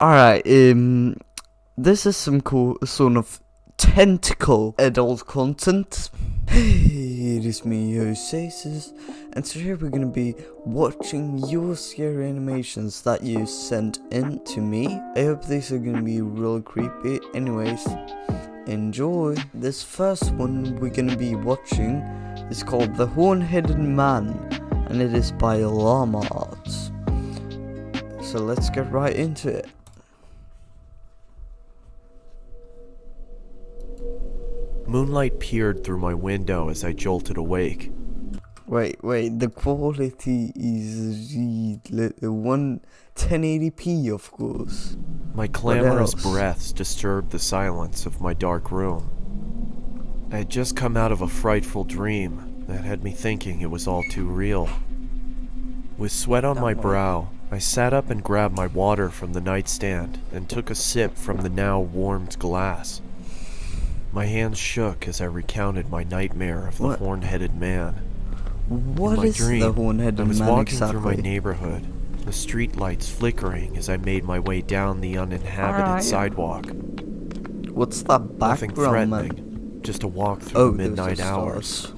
Alright, this is some cool sort of tentacle adult content. Hey, it is me, Osasis, and today we're gonna be watching your scary animations that you sent in to me. I hope these are gonna be real creepy. Anyways, enjoy. This first one we're gonna be watching is called The Horn-Headed Man, and it is by Llama Arts. So let's get right into it. Moonlight peered through my window as I jolted awake. Wait, the quality is 1080p, of course. My clamorous breaths disturbed the silence of my dark room. I had just come out of a frightful dream that had me thinking it was all too real. With sweat on my brow, I sat up and grabbed my water from the nightstand and took a sip from the now warmed glass. My hands shook as I recounted my nightmare of the horn-headed man. What is the horn-headed man exactly? I was walking through my neighborhood, the street lights flickering as I made my way down the uninhabited sidewalk. What's that Nothing background, threatening, just a walk through the midnight hours.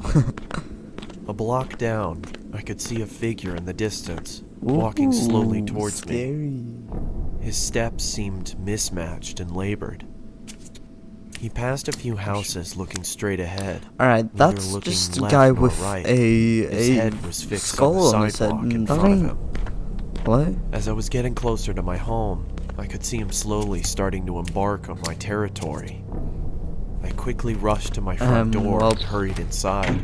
A block down, I could see a figure in the distance, walking slowly towards me. His steps seemed mismatched and labored. He passed a few houses looking straight ahead. Alright, that's just a guy with His head was fixed skull on on the his head. sidewalk in front of him. What? As I was getting closer to my home, I could see him slowly starting to embark on my territory. I quickly rushed to my front door and hurried inside.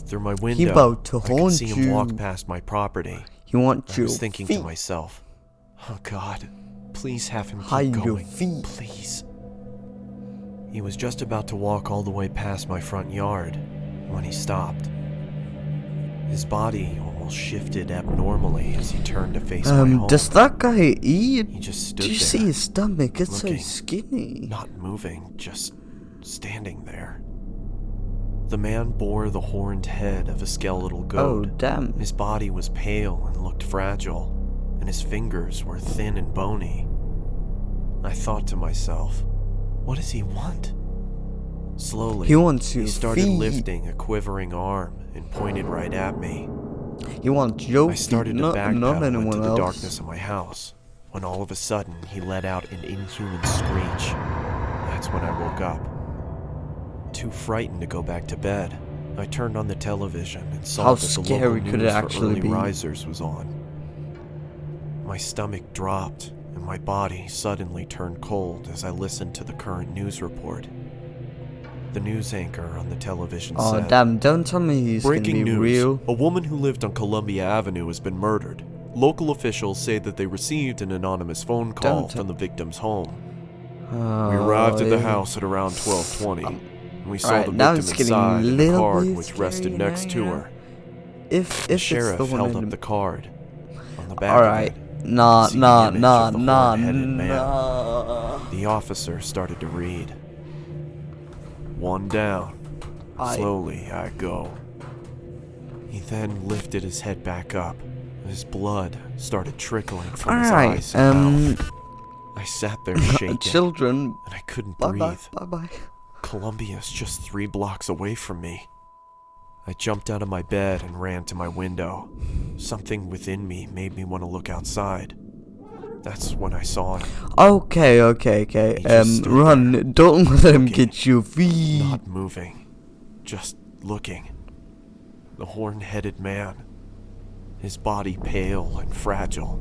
Through my window, I could see him walk past my property. He wants I was thinking to myself, oh God, please have him keep going, please. He was just about to walk all the way past my front yard when he stopped. His body almost shifted abnormally as he turned to face my home. Does that guy eat? He just stood there. Do you see his stomach? It's looking, so skinny. Not moving, just standing there. The man bore the horned head of a skeletal goat. Oh, damn. His body was pale and looked fragile, and his fingers were thin and bony. I thought to myself, what does he want? Slowly, he started lifting a quivering arm and pointed right at me. He wants your feet, I started to not backpedal anyone into the else. darkness of my house, when all of a sudden he let out an inhuman screech. That's when I woke up. Too frightened to go back to bed, I turned on the television and saw that the local news for early risers was on. My stomach dropped, and my body suddenly turned cold as I listened to the current news report. The news anchor on the television said, damn, don't tell me he's "Breaking gonna be news, real. a woman who lived on Columbia Avenue has been murdered. Local officials say that they received an anonymous phone call from the victim's home. We arrived at the house at around 12:20. We saw the victim inside in the card which rested next to her. The sheriff held up the card. On the back of it, Nah. the officer started to read. One down. Slowly I go. He then lifted his head back up. His blood started trickling from his eyes and mouth. I sat there shaking. Children. And I couldn't breathe. Bye. Columbia's just 3 blocks away from me. I jumped out of my bed and ran to my window. Something within me made me want to look outside. That's when I saw him. Okay. Run. There, don't let him get your feet. Not moving. Just looking. The horn-headed man. His body pale and fragile.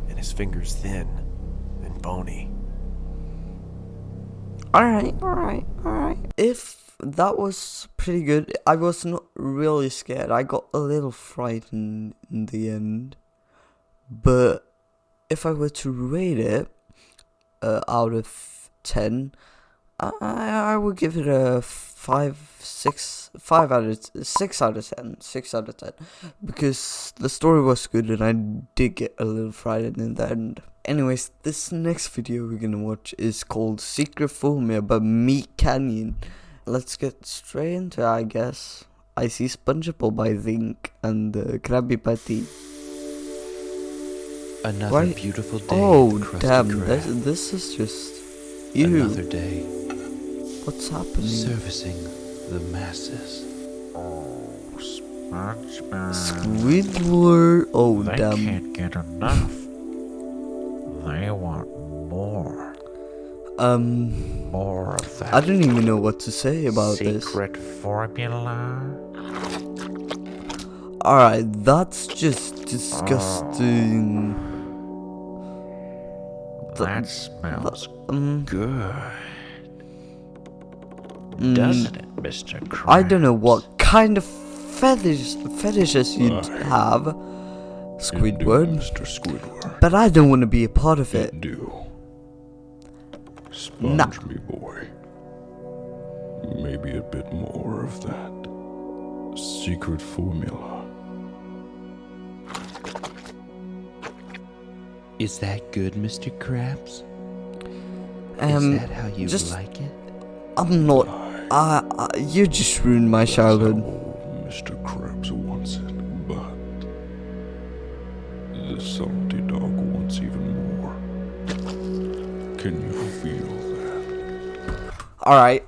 And his fingers thin and bony. Alright. If that was pretty good, I was not really scared. I got a little frightened in the end. But if I were to rate it out of 10, I would give it a 6 out of 10. Because the story was good and I did get a little frightened in the end. Anyways, this next video we're gonna watch is called Secret Phobia by Meat Canyon. Let's get straight into it, I guess. I see SpongeBob, I think, and Krabby Patty. Another Right. beautiful day. Oh, at the Krusty damn, Krab. this is just... Ew, Another day what's happening? servicing the masses. SpongeBob. Squidward, oh They damn. can't get enough. They want more. More of that I don't even know what to say about this. secret formula. Alright, that's just disgusting. That smells Um, good, mm, doesn't it, Mr. Krabs? I don't know what kind of fetishes you'd have, Squidward, Mr. Squidward. but I don't want to be a part of it. Do. Nah. Sponge me, boy. Maybe a bit more of that secret formula. Is that good, Mr. Krabs? Is Um, that how you just- like it? I'm not. You just ruined my childhood. That's how Mr. Krabs wants it, but the salty dog wants even more. Can you feel that? Alright,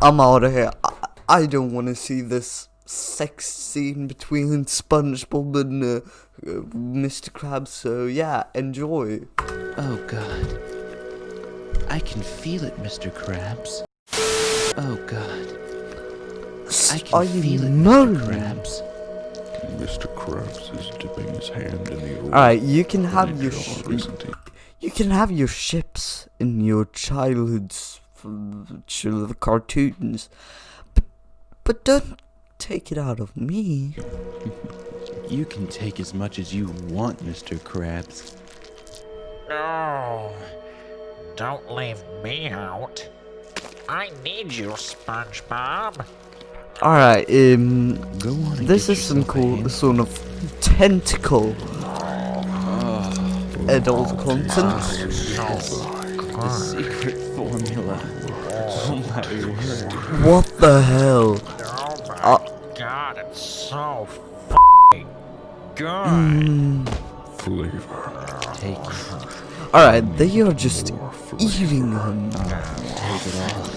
I'm out of here. I don't want to see this sex scene between SpongeBob and Mr. Krabs, so yeah, enjoy. Oh God. I can feel it, Mr. Krabs. Oh God. I Are can you feel it, no? Mr. Krabs. Mr. Krabs is dipping his hand in the oil. Alright, you can have Pretty your jar, isn't he? you can have your ships in your childhood's cartoons, but don't take it out of me. You can take as much as you want, Mr. Krabs. No, don't leave me out. I need you, SpongeBob. Alright, Go on. And this get is some yourself a cool hand. sort of tentacle adult content. The secret formula. Oh my word. What the hell? Oh my God, it's so f***ing good. Flavor. Take it. Alright, they are just More flavor. eating him. Take it all.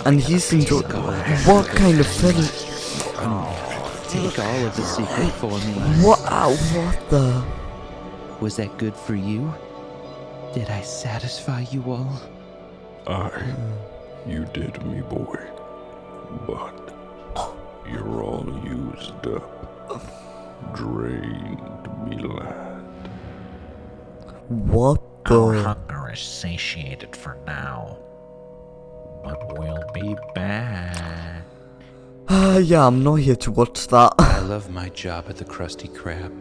And he's enjoying. What kind of fetish? Take all of the secret formula. What the? Was that good for you? Did I satisfy you all? You did me, boy. But you're all used up. Drained me, lad. What Our the? hunger is satiated for now, but we'll be back. Yeah, I'm not here to watch that. I love my job at the Krusty Krab.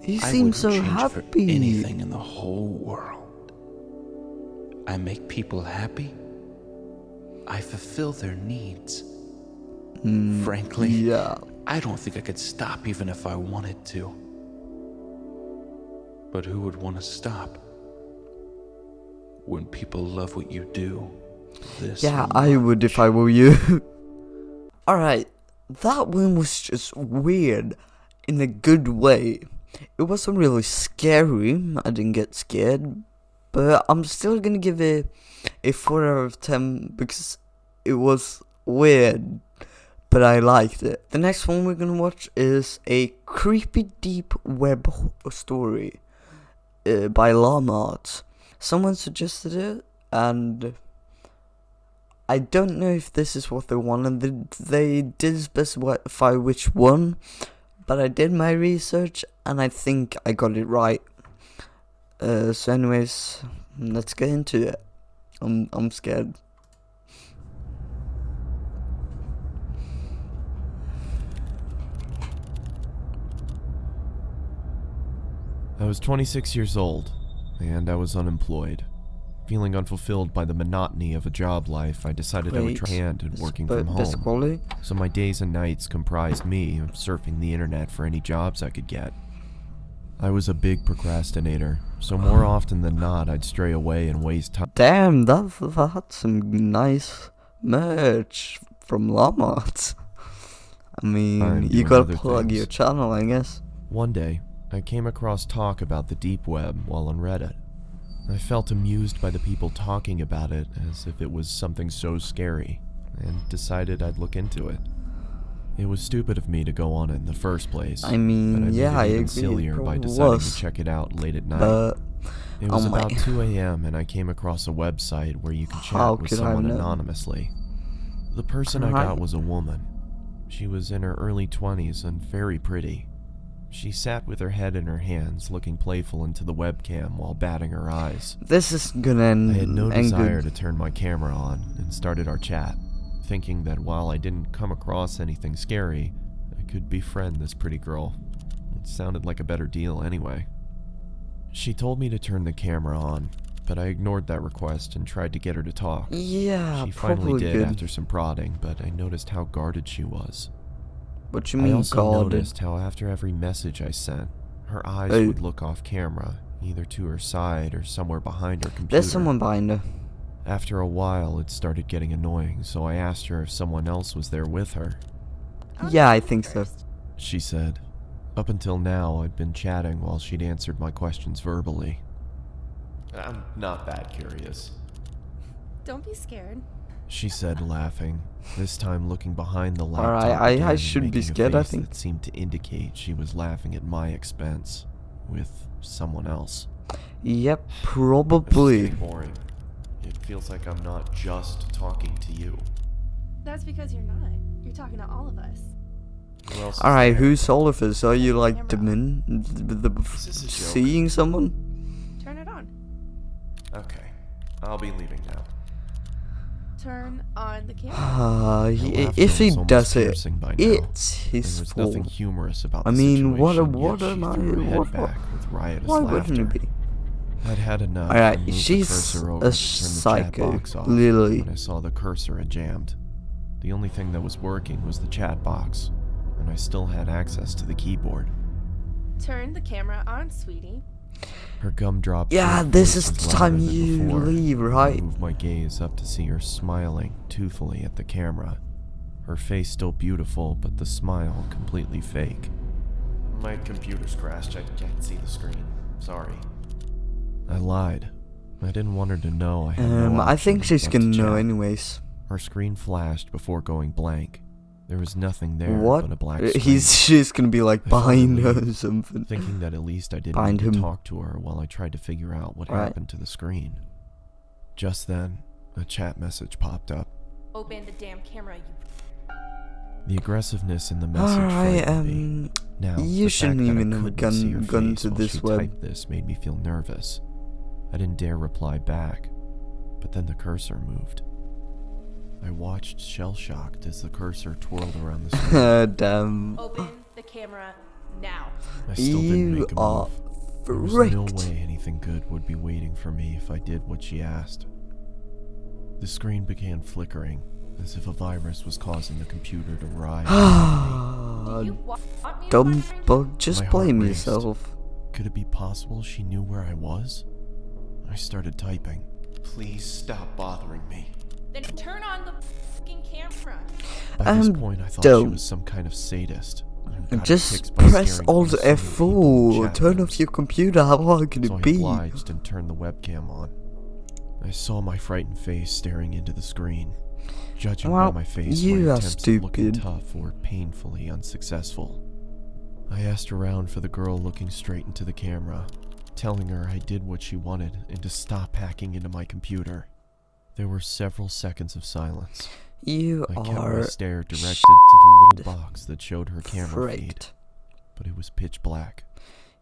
He I seems so wouldn't change for happy. anything in the whole world. I make people happy. I fulfill their needs. Frankly, Yeah. I don't think I could stop even if I wanted to. But who would want to stop? When people love what you do. This Yeah, I would if I were you. Alright, that one was just weird in a good way. It wasn't really scary, I didn't get scared, but I'm still gonna give it a 4 out of 10 because it was weird, but I liked it. The next one we're gonna watch is a creepy deep web story by Lamart. Someone suggested it, and I don't know if this is what they wanted. They did specify which one, but I did my research and I think I got it right. So anyways, let's get into it. I'm scared. I was 26 years old, and I was unemployed. Feeling unfulfilled by the monotony of a job life, I decided I would try hand in working from Best home. quality? So my days and nights comprised me of surfing the internet for any jobs I could get. I was a big procrastinator, so more often than not I'd stray away and waste time. Damn, that's some nice merch from Lamart. I mean, I'm you doing gotta other plug things. your channel, I guess. One day, I came across talk about the deep web while on Reddit. I felt amused by the people talking about it as if it was something so scary, and decided I'd look into it. It was stupid of me to go on it in the first place. I mean, but I yeah, made I it even agree, sillier it by probably deciding was. to check it out late at night. But It was oh my. about 2 a.m. and I came across a website where you can How chat with could I someone know? anonymously. The person I Right. got was a woman. She was in her early 20s and very pretty. She sat with her head in her hands, looking playful into the webcam while batting her eyes. This is gonna end, I had no end desire good. to turn my camera on and started our chat, thinking that while I didn't come across anything scary, I could befriend this pretty girl. It sounded like a better deal anyway. She told me to turn the camera on, but I ignored that request and tried to get her to talk. Yeah, She finally probably did good. after some prodding, but I noticed how guarded she was. What you I mean, also guarded? noticed how after every message I sent, her eyes Hey. would look off camera, either to her side or somewhere behind her computer. There's someone behind her. After a while, it started getting annoying, so I asked her if someone else was there with her. Yeah, I think so. She said, up until now, I'd been chatting while she'd answered my questions verbally. I'm not that curious, Don't be scared. she said, laughing, this time looking behind the laptop Alright, I again and shouldn't be making a scared, I face think. that seemed to indicate she was laughing at my expense, with someone else. Yep, It's probably. getting boring. It feels like I'm not just talking to you. That's because you're not. You're talking to all of us. Who else is Alright, there? who's all of us? Are you like the Camera. men? Is this a joke? Seeing someone? Turn it on. Okay, I'll be leaving now. Turn on the camera. Her laughter If he was almost does it, piercing by now. it's There his was fault. nothing humorous about the I mean, what situation, what yet she am I? threw her head What? back with riotous Why laughter. wouldn't it be? I'd had enough. Alright, and moved the she's cursor over a to turn the chat psycho, box off literally. When I saw the cursor had jammed. The only thing that was working was the chat box, and I still had access to the keyboard. Turn the camera on, sweetie. Her gumdrop. Yeah, voice this is was the time louder than you before. leave, I right? moved my gaze up to see her smiling toothfully at the camera. Her face still beautiful, but the smile completely fake. My computer's crashed. I can't see the screen. Sorry. I lied. I didn't want her to know I had no I think option she's but to gonna know chat. anyways. Her screen flashed before going blank. There was nothing there What? but a black screen. She's gonna be like I felt behind her or relieved, something. thinking that at least I didn't Behind need to him. talk to her while I tried to figure out what Right. happened to the screen. Just then, a chat message popped up. Open the damn camera, you. The aggressiveness in the message Alright, frightened me. Now, you the shouldn't fact that I even have couldn't see her gone face to while this she web. typed this made me feel nervous. I didn't dare reply back, but then the cursor moved. I watched shell-shocked as the cursor twirled around the screen. Damn. Open the camera now. I still didn't You make a are move. There was no fricked. way anything good would be waiting for me if I did what she asked. The screen began flickering, as if a virus was causing the computer to rise. Do you want me to Dumb find you? bug, just My heart blame raced. yourself. Could it be possible she knew where I was? I started typing. Please stop bothering me. Then turn on the fucking camera. By this Um, point, I thought she don't. was some kind of sadist. I got Just ticks by press staring Alt at so many people in F4. chat Turn rooms. off your computer. How hard can So it I be? obliged and turned the webcam on. I saw my frightened face staring into the screen. Judging Well, by my face, you my are attempts at looking stupid. tough were painfully unsuccessful. I asked around for the girl looking straight into the camera, telling her I did what she wanted and to stop hacking into my computer. There were several seconds of silence. You I kept my are stare directed to the little box that showed her camera feed, fricked. but it was pitch black.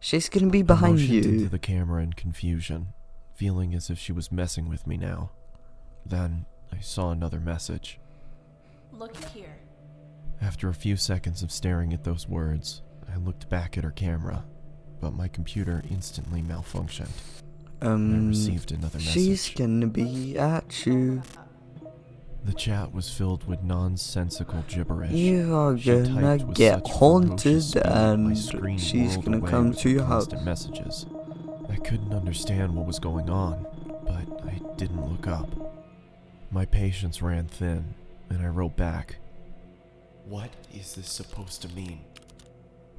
She's gonna be I behind motioned into you. the camera in confusion, feeling as if she was messing with me now. Then I saw another message. Look here. After a few seconds of staring at those words, I looked back at her camera, but my computer instantly malfunctioned. And I received another She's message. gonna be at you. The chat was filled with nonsensical gibberish. You are She gonna typed with get such haunted ferocious speed, my and screen she's whirled gonna away come with to the your house. constant messages. I couldn't understand what was going on, but I didn't look up. My patience ran thin, and I wrote back, "What is this supposed to mean?"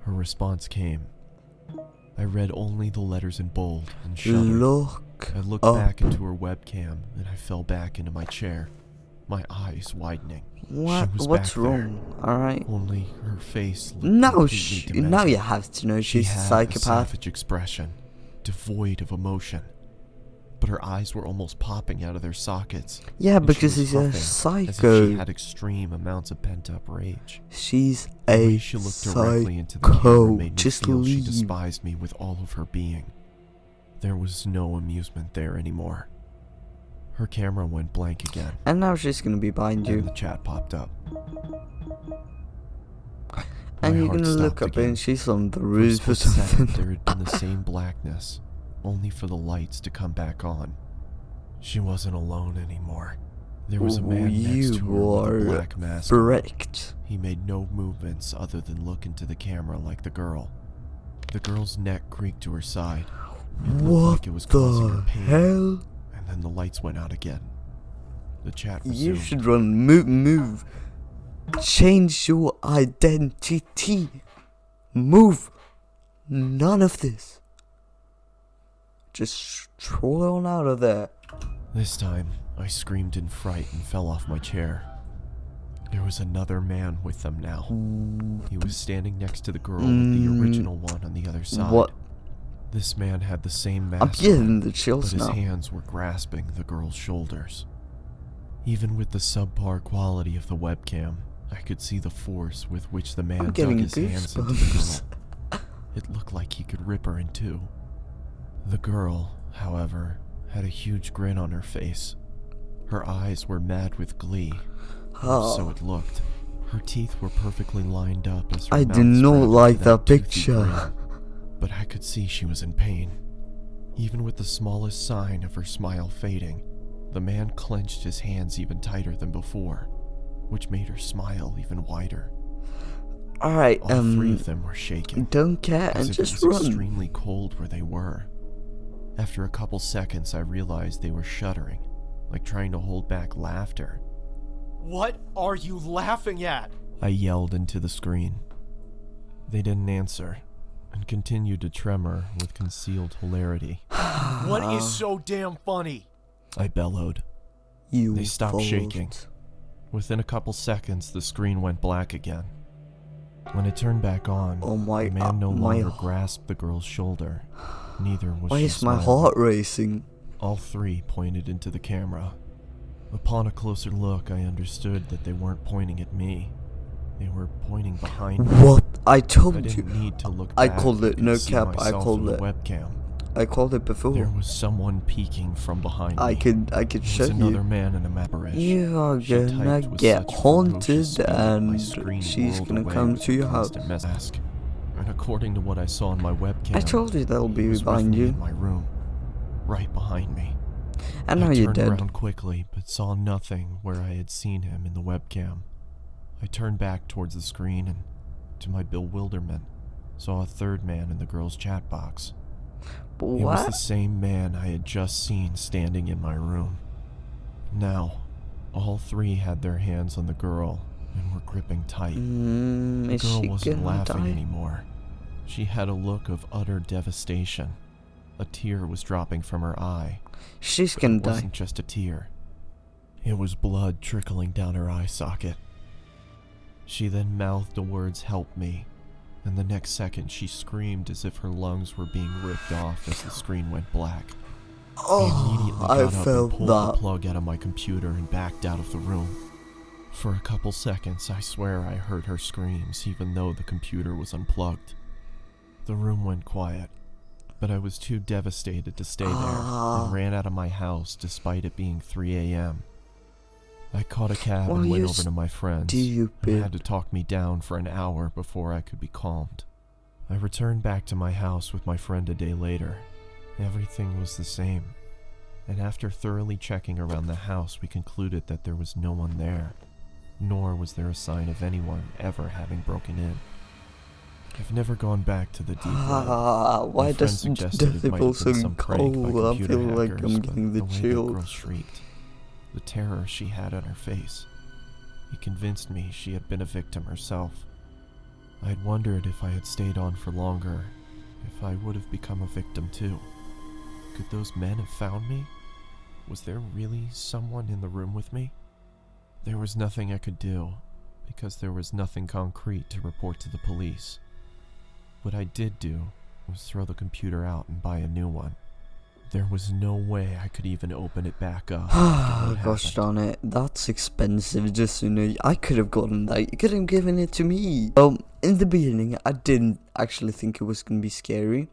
Her response came, I read only the letters in bold and shuddered. Look I looked up. back into her webcam and I fell back into my chair, my eyes widening. What? She was What's back there. wrong? Alright. Only her face looked Now, completely now demented. you have to know She she's a had a psychopath. savage expression, devoid of emotion. But her eyes were almost popping out of their sockets. Yeah, and she because was he's a huffing, as if she psycho. had extreme amounts of pent-up rage. She's The way a she looked directly into the camera psycho. made me Just feel she leave. despised me with all of her being. There was no amusement there anymore. Her camera went blank again, And now she's gonna be behind and you. the chat popped up. And My you're heart gonna look stopped up again. and she's on the For a roof or split second, something. there had been the same blackness, only for the lights to come back on. She wasn't alone anymore. There was a man next to her with a You black mask are on. correct. He made no movements other than look into the camera like the girl. The girl's neck creaked to her side. It looked What like it was causing her the pain. hell? And then the lights went out again. The chat You resumed. should run. Move. Change your identity. Move. None of this. Just stroll on out of there. This time, I screamed in fright and fell off my chair. There was another man with them now. He was standing next to the girl with the original one on the other side. What? This man had the same mask I'm on, getting the but chills his now. hands were grasping the girl's shoulders. Even with the subpar quality of the webcam, I could see the force with which the man I'm dug getting his hands into the goosebumps. girl. It looked like he could rip her in two. The girl, however, had a huge grin on her face. Her eyes were mad with glee. Or so Oh, it looked. Her teeth were perfectly lined up as her I mouth did not spread into like that toothy picture. grin. But I could see she was in pain. Even with the smallest sign of her smile fading, the man clenched his hands even tighter than before, which made her smile even wider. alright, All three of them were shaking, don't care as and if just it was run. extremely cold where they were. After a couple seconds, I realized they were shuddering, like trying to hold back laughter. What are you laughing at? I yelled into the screen. They didn't answer, and continued to tremor with concealed hilarity. What is so damn funny? I bellowed. You They stopped shaking. fault. Within a couple seconds, the screen went black again. When it turned back on, Oh my, the man no my longer grasped the girl's shoulder. Neither was Why she is my smiling. heart racing? All three pointed into the camera. Upon a closer look, I understood that they weren't pointing at me. They were pointing behind me. What? I I told you. didn't need to look I back. called it, could no see cap, I myself called in the it. webcam. I called it before. There was someone peeking from behind I me. could There show was another you. man in a Maparish. You are She gonna typed with get such ferocious haunted speed that my and screen she's whirled gonna away come with to the your house. constant mask. And according to what I saw on my webcam, I told you they'll he be was with behind me you. in my room, right behind me. And now I you're turned dead. around quickly, but saw nothing where I had seen him in the webcam. I turned back towards the screen and, to my bewilderment, saw a third man in the girl's chat box. But It was the what? same man I had just seen standing in my room. Now, all three had their hands on the girl and were gripping tight. The Is girl she wasn't gonna laughing die? anymore. She had a look of utter devastation. A tear was dropping from her eye. She's But gonna it die. wasn't just a tear. It was blood trickling down her eye socket. She then mouthed the words, "Help me," and the next second she screamed as if her lungs were being ripped off as the screen went black. I immediately I got up and felt pulled the that. plug out of my computer and backed out of the room. For a couple seconds, I swear I heard her screams, even though the computer was unplugged. The room went quiet, but I was too devastated to stay there and ran out of my house despite it being 3 a.m. I caught a cab Well, and went you over to my friends, who stupid. had to talk me down for an hour before I could be calmed. I returned back to my house with my friend a day later. Everything was the same, and after thoroughly checking around the house, we concluded that there was no one there, nor was there a sign of anyone ever having broken in. I've never gone back to the deep web. Why My friend does suggested it it might feel have been so some prank by cold? I computer feel like hackers, I'm but getting the way that girl chills. shrieked, the terror she had on her face, it convinced me she had been a victim herself. I had wondered if I had stayed on for longer, if I would have become a victim too? Could those men have found me? Was there really someone in the room with me? There was nothing I could do, because there was nothing concrete to report to the police. What I did do was throw the computer out and buy a new one. There was no way I could even open it back up. Oh, gosh darn it. That's expensive, just so you know. I could have gotten that. You could have given it to me. Well, in the beginning, I didn't actually think it was going to be scary.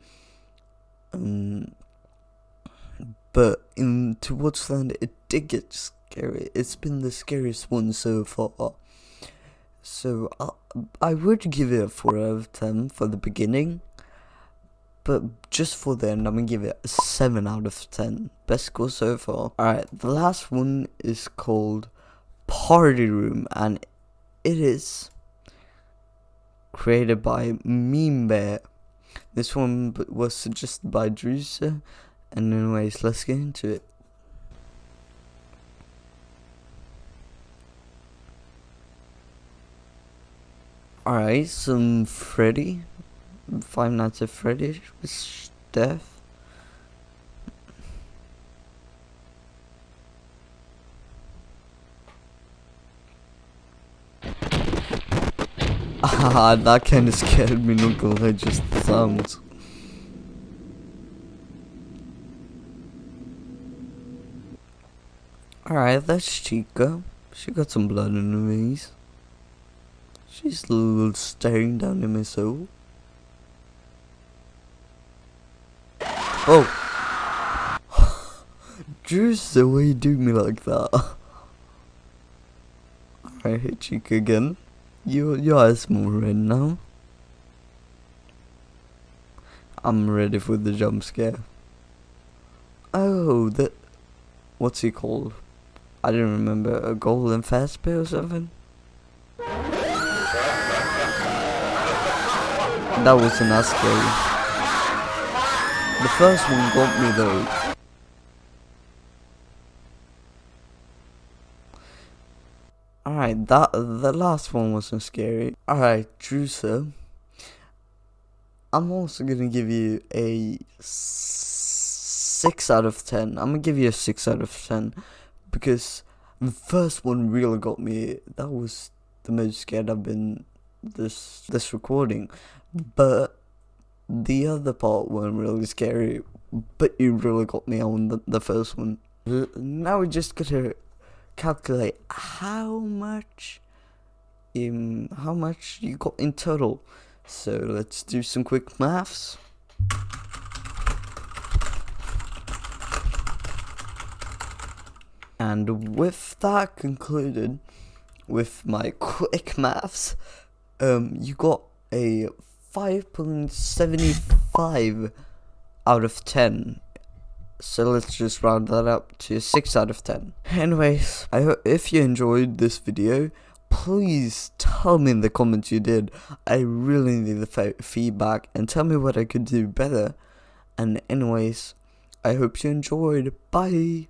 But towards the end, it did get scary. It's been the scariest one so far. So, I would give it a 4 out of 10 for the beginning. But just for the end, I'm going to give it a 7 out of 10. Best score so far. Alright, the last one is called Party Room. And it is created by Meme Bear. This one was suggested by Drusa. And anyways, let's get into it. Alright, some Freddy. Five Nights at Freddy's with Death. Ah, that kind of scared me, not gonna lie, just the sounds. Alright, that's Chica. She got some blood in her eyes. She's a little staring down in my soul. Oh! Just the way you do me like that. Alright, hit Chica again. Your eyes more red now. I'm ready for the jump scare. Oh, what's he called? I don't remember. A golden Fazbear or something? That wasn't as scary. The first one got me though. Alright, the last one wasn't scary. Alright, Drusa. I'm also gonna give you a 6 out of 10. I'm gonna give you a 6 out of 10. Because the first one really got me. That was the most scared I've been this recording. But the other part weren't really scary, but you really got me on the first one. Now we just gotta calculate how much you got in total. So let's do some quick maths. And with that concluded, with my quick maths, you got a 5.75 out of 10. So let's just round that up to 6 out of 10. Anyways, I hope if you enjoyed this video, please tell me in the comments you did. I really need the feedback and tell me what I could do better. And anyways, I hope you enjoyed. Bye.